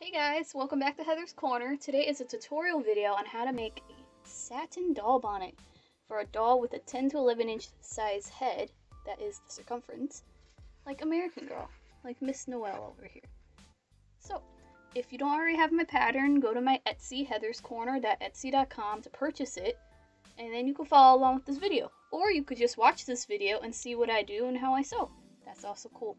Hey guys, welcome back to Heather's Corner. Today is a tutorial video on how to make a satin doll bonnet for a doll with a 10 to 11 inch size head, that is the circumference, like American Girl, like Miss Noel over here. So, if you don't already have my pattern, go to my Etsy, heatherscorner.etsy.com to purchase it, and then you can follow along with this video. Or you could just watch this video and see what I do and how I sew. That's also cool.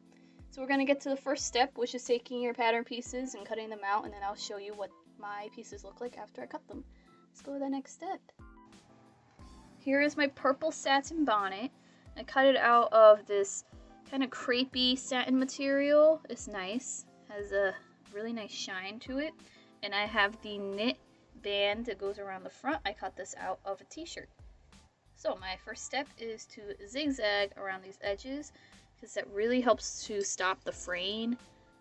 So we're going to get to the first step, which is taking your pattern pieces and cutting them out, and then I'll show you what my pieces look like after I cut them. Let's go to the next step. Here is my purple satin bonnet. I cut it out of this kind of crepey satin material. It's nice, has a really nice shine to it, and I have the knit band that goes around the front. I cut this out of a t-shirt. So my first step is to zigzag around these edges, because that really helps to stop the fraying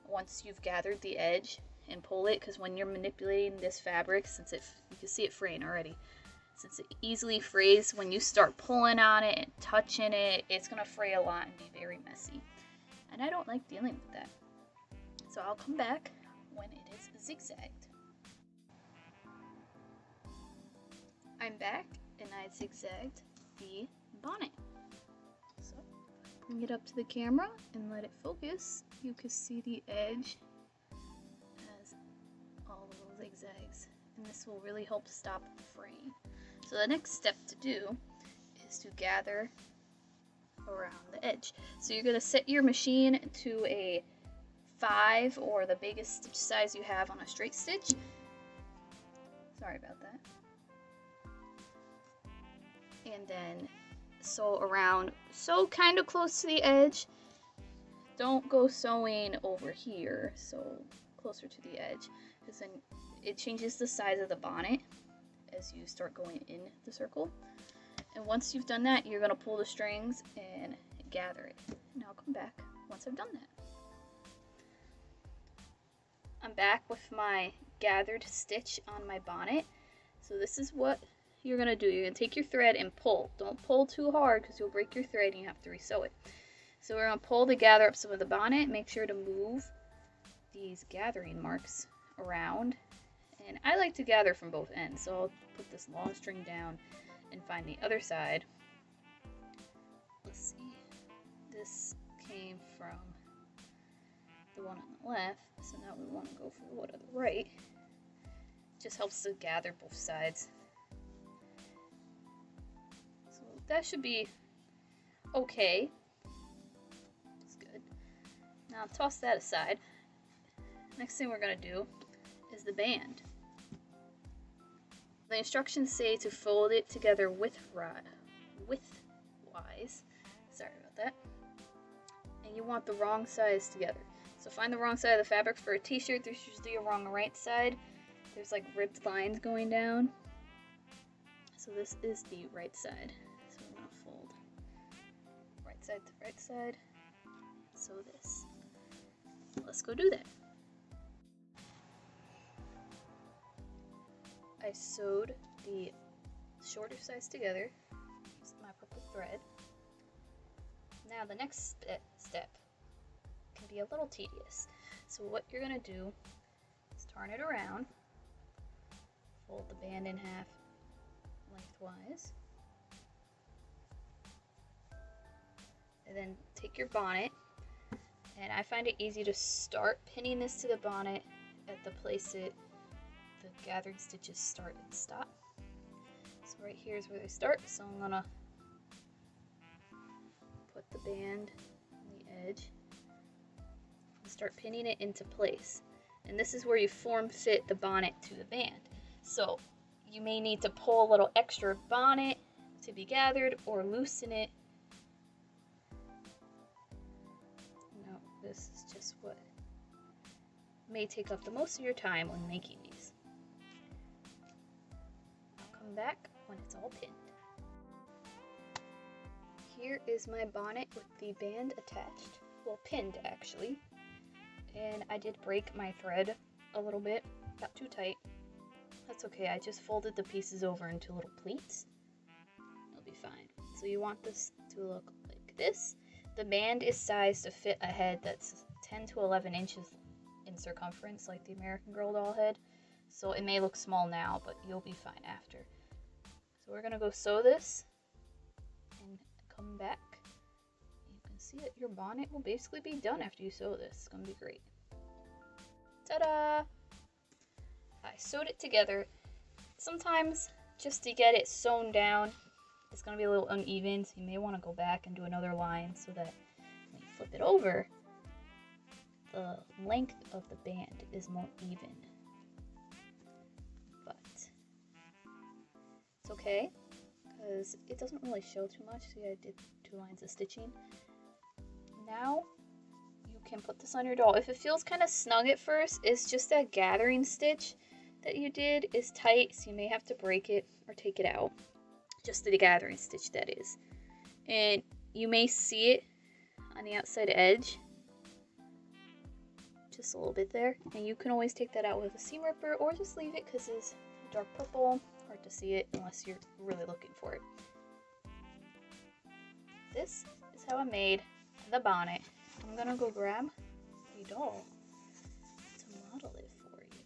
once you've gathered the edge and pull it, because when you're manipulating this fabric, since you can see it fraying already, since it easily frays when you start pulling on it and touching it, it's going to fray a lot and be very messy, and I don't like dealing with that. So I'll come back when it is zigzagged. I'm back and I zigzagged the bonnet. So bring it up to the camera and let it focus. You can see the edge has all the little zigzags, and this will really help stop the fraying. So the next step to do is to gather around the edge. So you're going to set your machine to a 5 or the biggest stitch size you have on a straight stitch. Sorry about that. And then sew around, sew kind of close to the edge. Don't go sewing over here, so closer to the edge, because then it changes the size of the bonnet as you start going in the circle. And once you've done that, you're going to pull the strings and gather it. And I'll come back once I've done that. I'm back with my gathered stitch on my bonnet. So this is what you're going to do. You're going to take your thread and pull. Don't pull too hard because you'll break your thread and you have to resew it. So we're going to pull to gather up some of the bonnet. Make sure to move these gathering marks around. And I like to gather from both ends. So I'll put this long string down and find the other side. Let's see. This came from the one on the left. So now we want to go for the one on the right. It just helps to gather both sides. That should be okay. That's good. Now toss that aside. Next thing we're going to do is the band. The instructions say to fold it together widthwise. Sorry about that. And you want the wrong sides together. So find the wrong side of the fabric. For a t-shirt, there's usually a wrong right side. There's like ribbed lines going down. So this is the right side. Fold right side to right side, sew this. Let's go do that. I sewed the shorter sides together, used my purple thread. Now the next step can be a little tedious. So what you're going to do is turn it around, fold the band in half lengthwise, and then take your bonnet, and I find it easy to start pinning this to the bonnet at the place the gathered stitches start and stop. So right here is where they start, so I'm gonna put the band on the edge and start pinning it into place. And this is where you form fit the bonnet to the band. So you may need to pull a little extra bonnet to be gathered or loosen it. This is just what may take up the most of your time when making these. I'll come back when it's all pinned. Here is my bonnet with the band attached, well, pinned actually, and I did break my thread a little bit, got too tight. That's okay, I just folded the pieces over into little pleats. It'll be fine. So you want this to look like this. The band is sized to fit a head that's 10 to 11 inches in circumference like the American Girl doll head. So it may look small now, but you'll be fine after. So we're gonna go sew this and come back. You can see that your bonnet will basically be done after you sew this. It's gonna be great. Ta-da! I sewed it together. Sometimes just to get it sewn down, it's gonna be a little uneven, so you may want to go back and do another line so that when you flip it over, the length of the band is more even. But it's okay, because it doesn't really show too much. See, I did 2 lines of stitching. Now you can put this on your doll. If it feels kind of snug at first, it's just that gathering stitch that you did is tight, so you may have to break it or take it out. Just the gathering stitch, that is. And you may see it on the outside edge, just a little bit there, and you can always take that out with a seam ripper or just leave it because it's dark purple, hard to see it unless you're really looking for it. This is how I made the bonnet. I'm gonna go grab a doll to model it for you.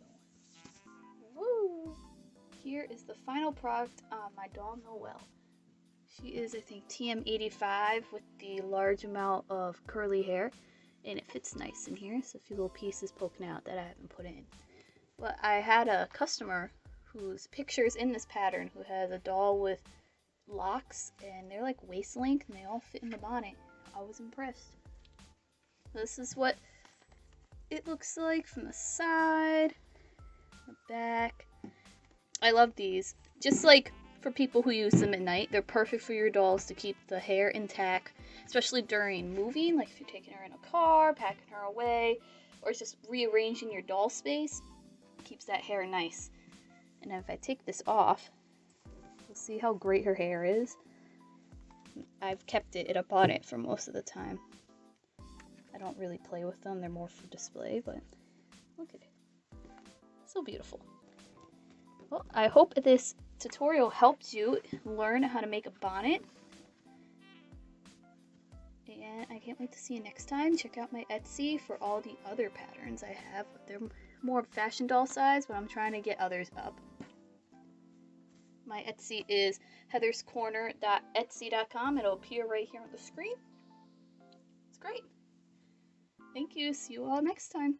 Woo! Here is the final product on my doll Noelle. She is, I think, TM85 with the large amount of curly hair, and it fits nice in here, so a few little pieces poking out that I haven't put in. But I had a customer whose picture's in this pattern who has a doll with locks, and they're like waist length, and they all fit in the bonnet. I was impressed. This is what it looks like from the side, the back. I love these. Just like for people who use them at night, they're perfect for your dolls to keep the hair intact, especially during moving, like if you're taking her in a car, packing her away, or just rearranging your doll space. It keeps that hair nice. And if I take this off, you'll see how great her hair is. I've kept it in a bonnet for most of the time. I don't really play with them, they're more for display, but look at it. So beautiful. Well, I hope this tutorial helped you learn how to make a bonnet. And I can't wait to see you next time. Check out my Etsy for all the other patterns I have. They're more fashion doll size, but I'm trying to get others up. My Etsy is heatherskorner.etsy.com. It'll appear right here on the screen. It's great. Thank you. See you all next time.